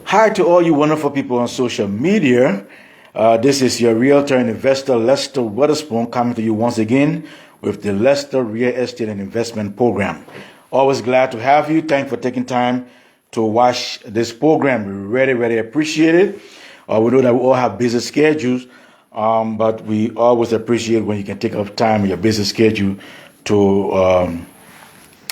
Hi to all you wonderful people on social media. This is your realtor and investor Lester Witherspoon coming to you once again with the Lester Real Estate and Investment Program. Always glad to have you. Thanks for taking time to watch this program. We really appreciate it. We know that we all have busy schedules, but we always appreciate when you can take up time in your busy schedule to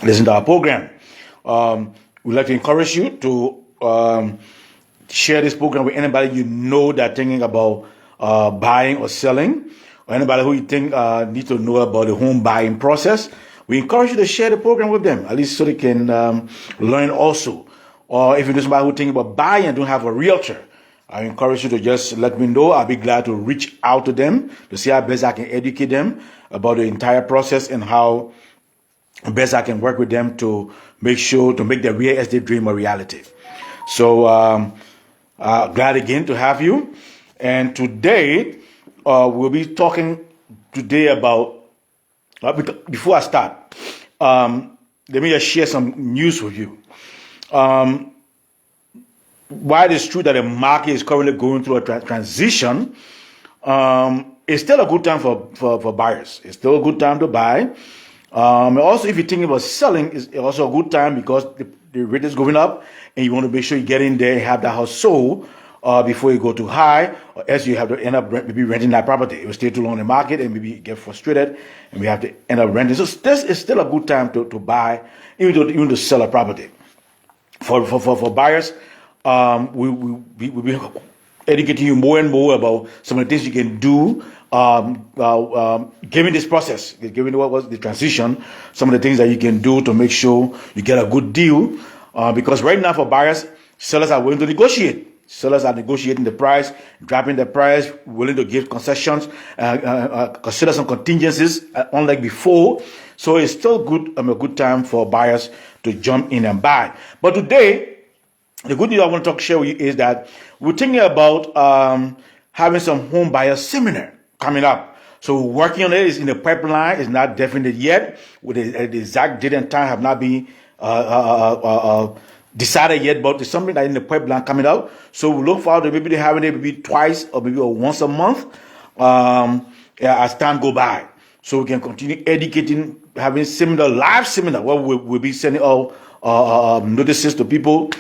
listen to our program. We'd like to encourage you to share this program with anybody you know that thinking about buying or selling, or anybody who you think need to know about the home buying process. We encourage you to share the program with them, at least so they can learn also. Or if you know somebody who thinking about buying and don't have a realtor, I encourage you to just let me know. I'll be glad to reach out to them to see how best I can educate them about the entire process and how best I can work with them to make sure to make their real estate dream a reality. So glad again to have you. And today we'll be talking today about. Before I start, let me just share some news with you. While it's true that the market is currently going through a transition, it's still a good time for buyers. It's still a good time to buy. Also, if you're thinking about selling, it's also a good time because the rate is going up and you want to make sure you get in there and have the house sold before you go too high, or else you have to end up maybe renting that property. It will stay too long in the market and maybe get frustrated and we have to end up renting. So this is still a good time to buy, even to sell a property. For buyers, we'll be educating you more and more about some of the things you can do given this process, given what was the transition, some of the things that you can do to make sure you get a good deal. Because right now for buyers, sellers are willing to negotiate. Sellers are negotiating the price, dropping the price, willing to give concessions, consider some contingencies, unlike before. So it's still a good time for buyers to jump in and buy. But today, the good news I want to share with you is that we're thinking about having some home buyer seminar coming up. So working on it is in the pipeline. It's not definite yet. With the exact date and time have not been decided yet, but it's something that in the pipeline coming out. So we look forward to maybe having it maybe twice or maybe once a month as time go by. So we can continue educating, having live seminar where we'll be sending out notices to people.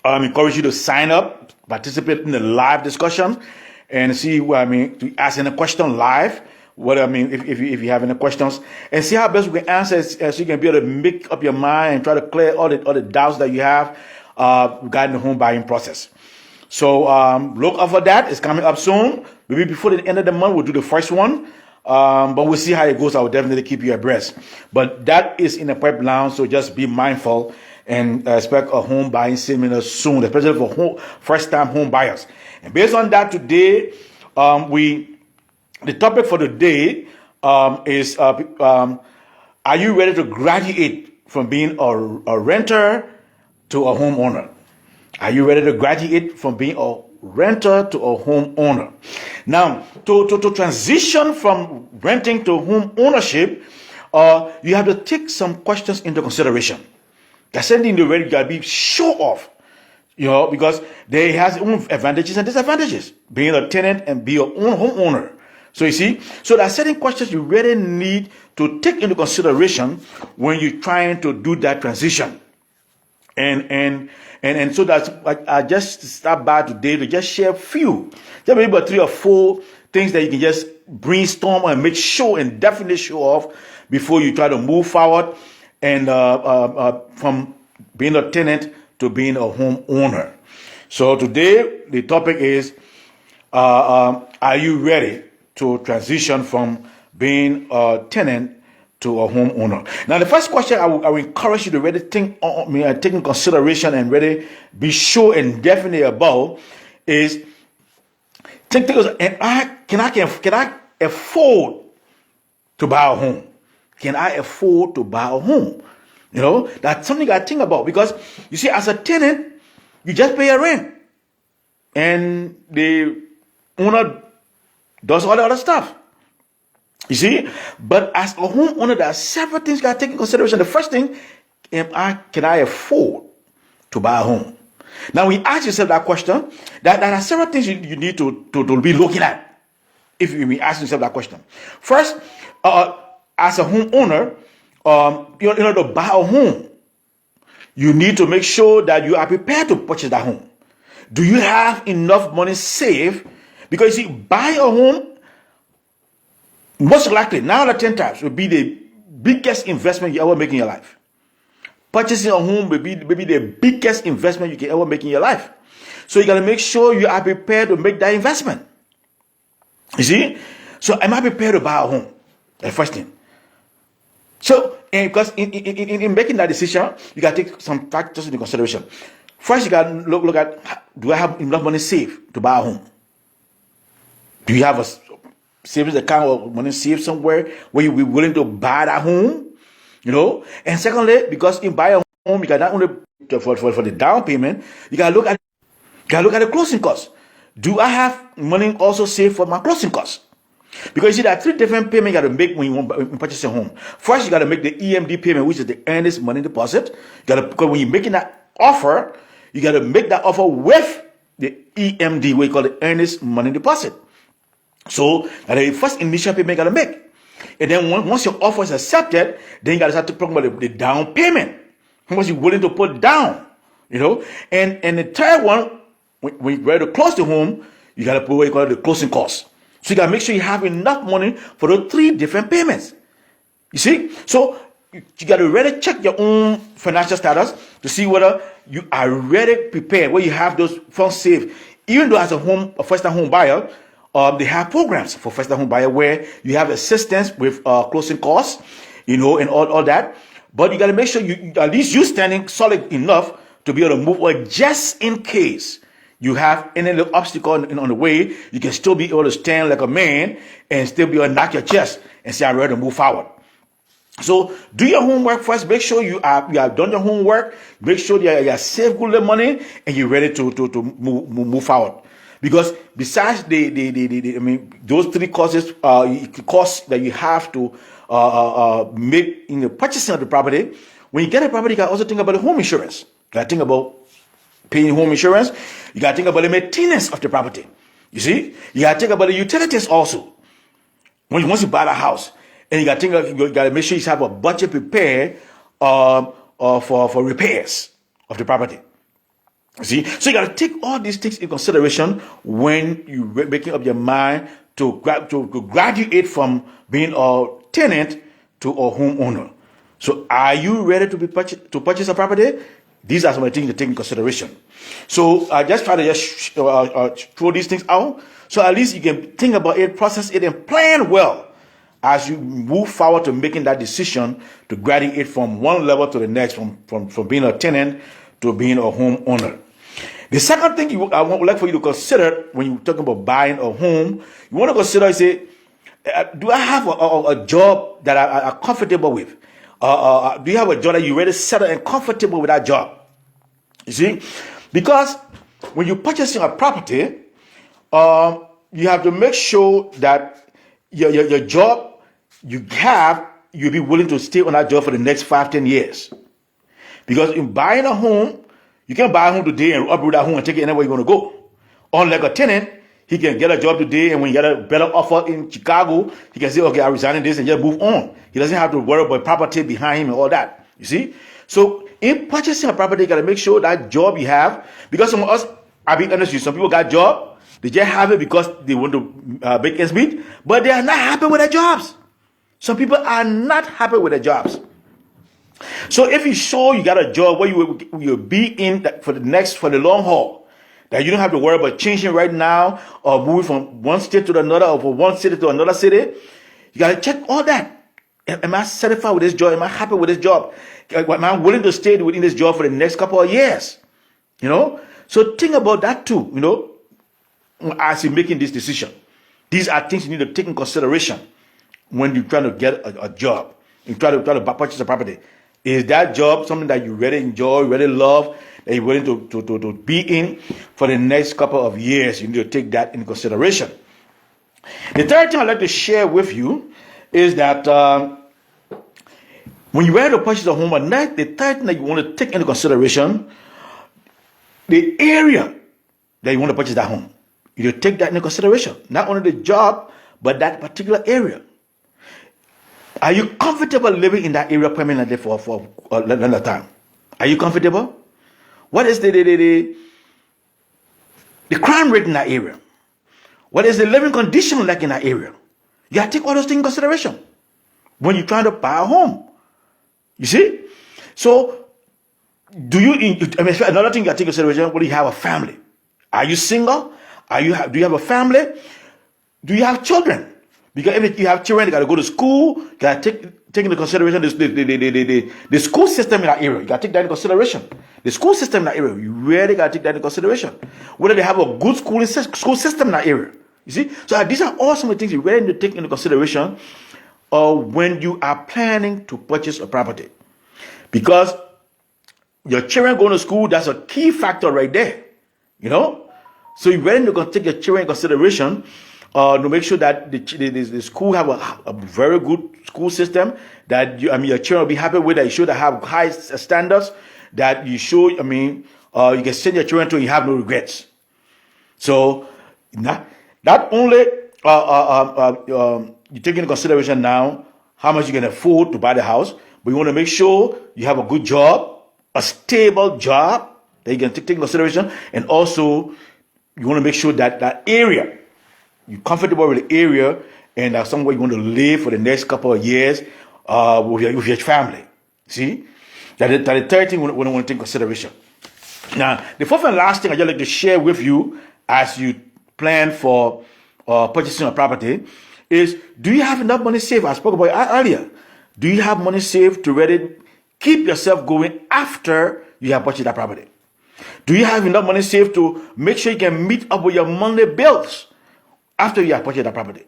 Encourage you to sign up, participate in the live discussion, and see to ask any question live. If you have any questions, and see how best we can answer, so you can be able to make up your mind and try to clear all the doubts that you have regarding the home buying process. So look out for that. It's coming up soon. Maybe before the end of the month, we'll do the first one. But we'll see how it goes. I will definitely keep you abreast. But that is in the pipeline, so just be mindful and expect a home buying seminar soon, especially for first-time home buyers. And based on that, today the topic for the day is: are you ready to graduate from being a renter to a homeowner? Are you ready to graduate from being a renter to a homeowner? Now, to transition from renting to home ownership, you have to take some questions into consideration. That's something you really got to be sure of, because they has its own advantages and disadvantages. Being a tenant and be your own homeowner. So you see, so there are certain questions you really need to take into consideration when you're trying to do that transition. And so that's I just stopped by today to just share a few, just maybe about 3 or 4 things that you can just brainstorm and make sure and definitely show off before you try to move forward and from being a tenant to being a homeowner. So today the topic is: are you ready to transition from being a tenant to a homeowner? Now, the first question I will encourage you to really take in consideration and really be sure and definite about is: can I afford to buy a home? Can I afford to buy a home? That's something I think about, because you see, as a tenant, you just pay a rent, and the owner does all the other stuff. You see, but as a homeowner, there are several things you got to take into consideration. The first thing, can I afford to buy a home? Now, when you ask yourself that question, there are several things you need to be looking at if you be asking yourself that question. First, as a homeowner, in order to buy a home, you need to make sure that you are prepared to purchase that home. Do you have enough money saved? Because you see, buy a home, most likely, 9 out of 10 times, will be the biggest investment you ever make in your life. Purchasing a home will be maybe the biggest investment you can ever make in your life. So you got to make sure you are prepared to make that investment. You see? So am I prepared to buy a home? The first thing. So, because in making that decision, you got to take some factors into consideration. First, you got to look at, do I have enough money saved to buy a home? Do you have a savings account or money saved somewhere where you be willing to buy that home? You know, and secondly, because in buy a home, you got not only for the down payment, you gotta look at the closing costs. Do I have money also saved for my closing costs? Because you see, there are 3 different payments you got to make when you want to purchase a home. First, you got to make the EMD payment, which is the earnest money deposit. You got to, because when you're making that offer, you got to make that offer with the EMD, what you call the earnest money deposit. So that the first initial payment you got to make. And then once your offer is accepted, then you got to start talking about the down payment. How much you're willing to put down, you know. And the third one, when you're ready to close the home, you got to put what you call the closing costs. So you got to make sure you have enough money for those 3 different payments. You see? So you got to really check your own financial status to see whether you are really prepared, where you have those funds saved. Even though as a first-time home buyer, they have programs for first-time home buyer where you have assistance with closing costs, you know, and all that. But you got to make sure you at least you standing solid enough to be able to move on, just in case you have any little obstacle on the way. You can still be able to stand like a man and still be able to knock your chest and say, I'm ready to move forward. So do your homework first. Make sure you have done your homework. Make sure you have saved good money and you're ready to move forward. Because besides those 3 costs that you have to make in the purchasing of the property, when you get a property, you can also think about the home insurance. You got to think about paying home insurance. You got to think about the maintenance of the property. You see, you got to think about the utilities also. Once you buy the house, and you got to make sure you have a budget prepared for repairs of the property. See, so you got to take all these things in consideration when you're making up your mind to graduate from being a tenant to a homeowner. So, are you ready to purchase a property? These are some of the things to take in consideration. So, I just try to throw these things out, so at least you can think about it, process it, and plan well as you move forward to making that decision to graduate from one level to the next, from being a tenant to being a homeowner. The second thing I would like for you to consider when you're talking about buying a home, you want to consider, say, do I have a job that I'm comfortable with? Do you have a job that you're ready to settle and comfortable with that job? You see? Because when you're purchasing a property, you have to make sure that your job you have, you'll be willing to stay on that job for the next 5-10 years. Because in buying a home, you can't buy a home today and uproot that home and take it anywhere you want to go. Unlike a tenant, he can get a job today, and when you get a better offer in Chicago, he can say, okay, I'm resigning this and just move on. He doesn't have to worry about property behind him and all that. You see? So in purchasing a property, you got to make sure that job you have, because some of us, I'll be honest with you, some people got job, they just have it because they want to make ends meet, but they are not happy with their jobs. Some people are not happy with their jobs. So if you show you got a job where you'll be in for the long haul, that you don't have to worry about changing right now or moving from one state to another or from one city to another city, you got to check all that. Am I satisfied with this job? Am I happy with this job? Am I willing to stay within this job for the next couple of years? You know? So think about that too, you know, as you're making this decision. These are things you need to take in consideration when you're trying to get a job. You try to purchase a property. Is that job something that you really enjoy, really love, that you're willing to be in for the next couple of years? You need to take that in consideration. The third thing I'd like to share with you is that when you're ready to purchase a home, the third thing that you want to take into consideration, the area that you want to purchase that home. You take that into consideration. Not only the job, but that particular area. Are you comfortable living in that area permanently for a longer time? Are you comfortable? What is the crime rate in that area? What is the living condition like in that area? You got to take all those things in consideration when you're trying to buy a home. You see? So, another thing you got to take into consideration, when you have a family. Are you single? Do you have a family? Do you have children? Because if you have children, they got to go to school. You got to take into consideration the school system in that area. You got to take that into consideration. The school system in that area, you really got to take that into consideration. Whether they have a good school system in that area. You see? So these are all some of the things you really need to take into consideration when you are planning to purchase a property. Because your children going to school, that's a key factor right there. You know? So you really need to take your children in consideration to make sure that the school have a very good school system that your children will be happy with, that you should have high standards, that you should, you can send your children to and you have no regrets. So not only you take into consideration now how much you can afford to buy the house, but you want to make sure you have a good job, a stable job that you can take into consideration, and also you want to make sure that that area, you're comfortable with the area, and that's somewhere you want to live for the next couple of years with your family. See? That is the third thing we want to take into consideration. Now, the fourth and last thing I'd just like to share with you as you plan for purchasing a property is, do you have enough money saved? I spoke about it earlier. Do you have money saved to really keep yourself going after you have purchased that property? Do you have enough money saved to make sure you can meet up with your monthly bills after you have purchased that property?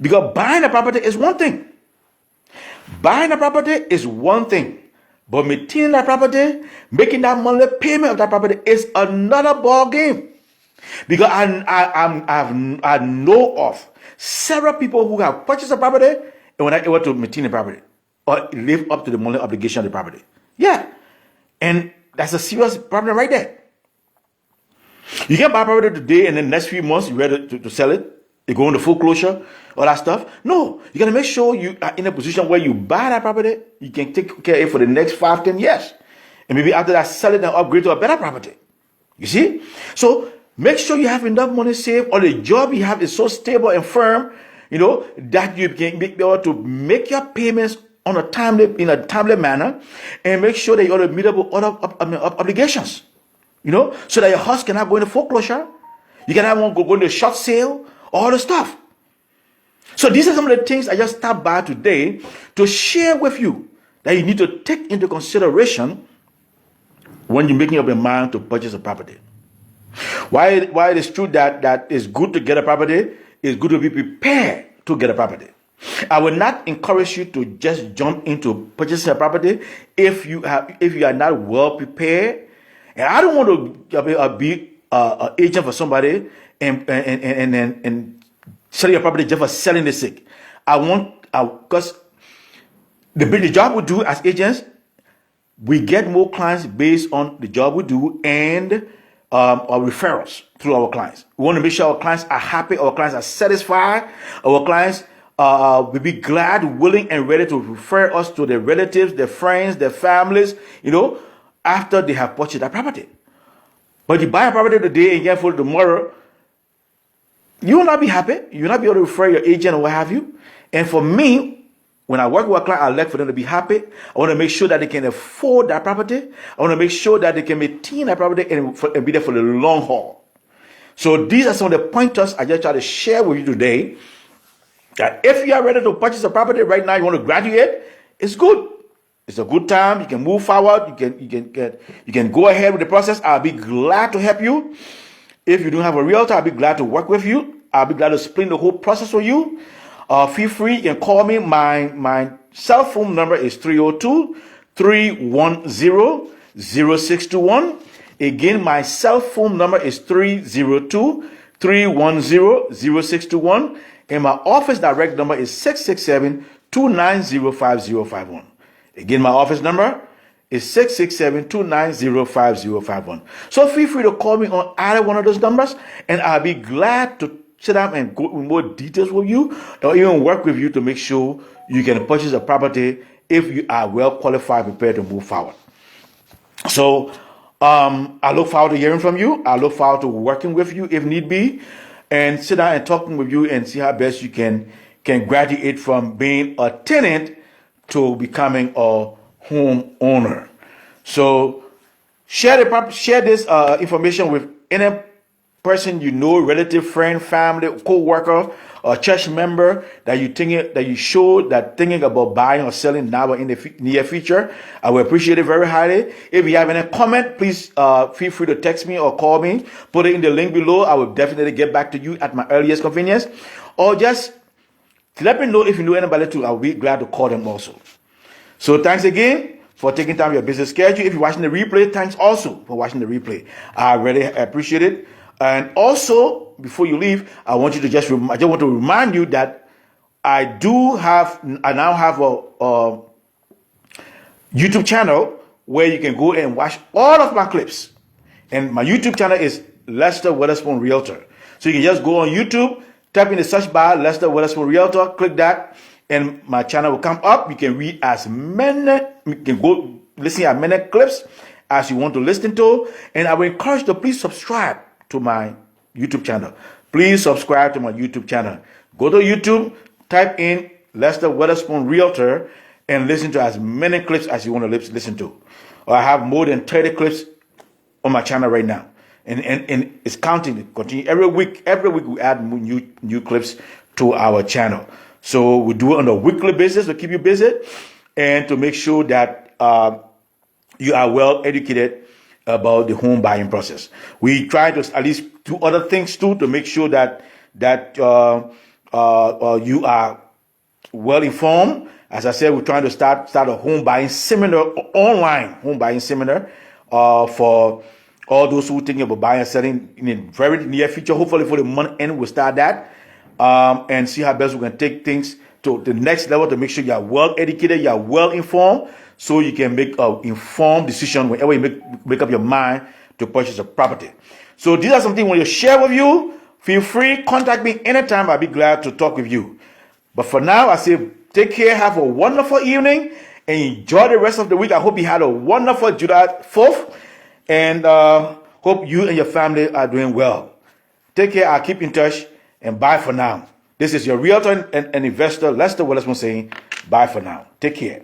Because buying a property is one thing. Buying a property is one thing. But maintaining that property, making that monthly payment of that property is another ball game. Because I know of several people who have purchased a property and were not able to maintain the property or live up to the monthly obligation of the property. Yeah. And that's a serious problem right there. You can buy a property today and in the next few months you're ready to sell it. You go into foreclosure, all that stuff. No, you got to make sure you are in a position where you buy that property, you can take care of it for the next 5-10 years. And maybe after that, sell it and upgrade to a better property. You see? So make sure you have enough money saved, or the job you have is so stable and firm, that you can be able to make your payments in a timely manner, and make sure that you ought to meet up with other obligations. So that your house cannot go into foreclosure. You cannot go into a short sale, all the stuff. So these are some of the things I just stopped by today to share with you that you need to take into consideration when you're making up your mind to purchase a property. Why it is true that it's good to get a property, it's good to be prepared to get a property. I will not encourage you to just jump into purchasing a property if you are not well prepared. And I don't want to be an agent for somebody and selling your property just for selling the sake. Because the job we do as agents, we get more clients based on the job we do and our referrals through our clients. We want to make sure our clients are happy, our clients are satisfied, our clients will be glad, willing, and ready to refer us to their relatives, their friends, their families, after they have purchased that property. But you buy a property today and get full tomorrow, you will not be happy. You will not be able to refer your agent or what have you. And for me, when I work with a client, I like for them to be happy. I want to make sure that they can afford that property. I want to make sure that they can maintain that property and be there for the long haul. So these are some of the pointers I just try to share with you today. That if you are ready to purchase a property right now, you want to graduate, it's good. It's a good time. You can move forward. You can go ahead with the process. I'll be glad to help you. If you don't have a realtor, I'll be glad to work with you. I'll be glad to explain the whole process for you. Feel free. You can call me. My cell phone number is 302-310-0621. Again, my cell phone number is 302-310-0621. And my office direct number is 667-290-5051. Again, my office number is 667-290-5051. So feel free to call me on either one of those numbers, and I'll be glad to sit down and go in more details with you, or even work with you to make sure you can purchase a property if you are well qualified, prepared to move forward. So I look forward to hearing from you. I look forward to working with you if need be, and sit down and talking with you and see how best you can graduate from being a tenant to becoming a home owner. So share this information with any person you know, relative, friend, family, co-worker, or church member that you thinking about buying or selling now or in the near future. I will appreciate it very highly. If you have any comment, please feel free to text me or call me. Put it in the link below. I will definitely get back to you at my earliest convenience. Or just let me know if you know anybody too. I'll be glad to call them also. So thanks again for taking time out of your busy schedule. If you're watching the replay, thanks also for watching the replay. I really appreciate it. And also, before you leave, I just want to remind you that I now have a YouTube channel where you can go and watch all of my clips. And my YouTube channel is Lester Weatherspoon Realtor. So you can just go on YouTube, type in the search bar, Lester Weatherspoon Realtor, click that, and my channel will come up. You can read you can go listen to as many clips as you want to listen to. And I will encourage you to please subscribe to my YouTube channel. Please subscribe to my YouTube channel. Go to YouTube, type in Lester Weatherspoon Realtor, and listen to as many clips as you want to listen to. I have more than 30 clips on my channel right now. And it's counting. It continue every week we add new clips to our channel. So we do it on a weekly basis to keep you busy and to make sure that you are well educated about the home buying process. We try to at least do other things too to make sure that you are well informed. As I said, we're trying to start a home buying seminar, online home buying seminar, for all those who are thinking about buying and selling in the very near future. Hopefully for the month end, we'll start that and see how best we can take things to the next level to make sure you are well educated, you are well informed, so you can make an informed decision whenever you make up your mind to purchase a property. So these are something I want to share with you. Feel free, contact me anytime. I'll be glad to talk with you. But for now, I say take care, have a wonderful evening, and enjoy the rest of the week. I hope you had a wonderful July 4th, and hope you and your family are doing well. Take care. I'll keep in touch, and bye for now. This is your realtor and investor, Lester Weatherspoon, saying bye for now. Take care.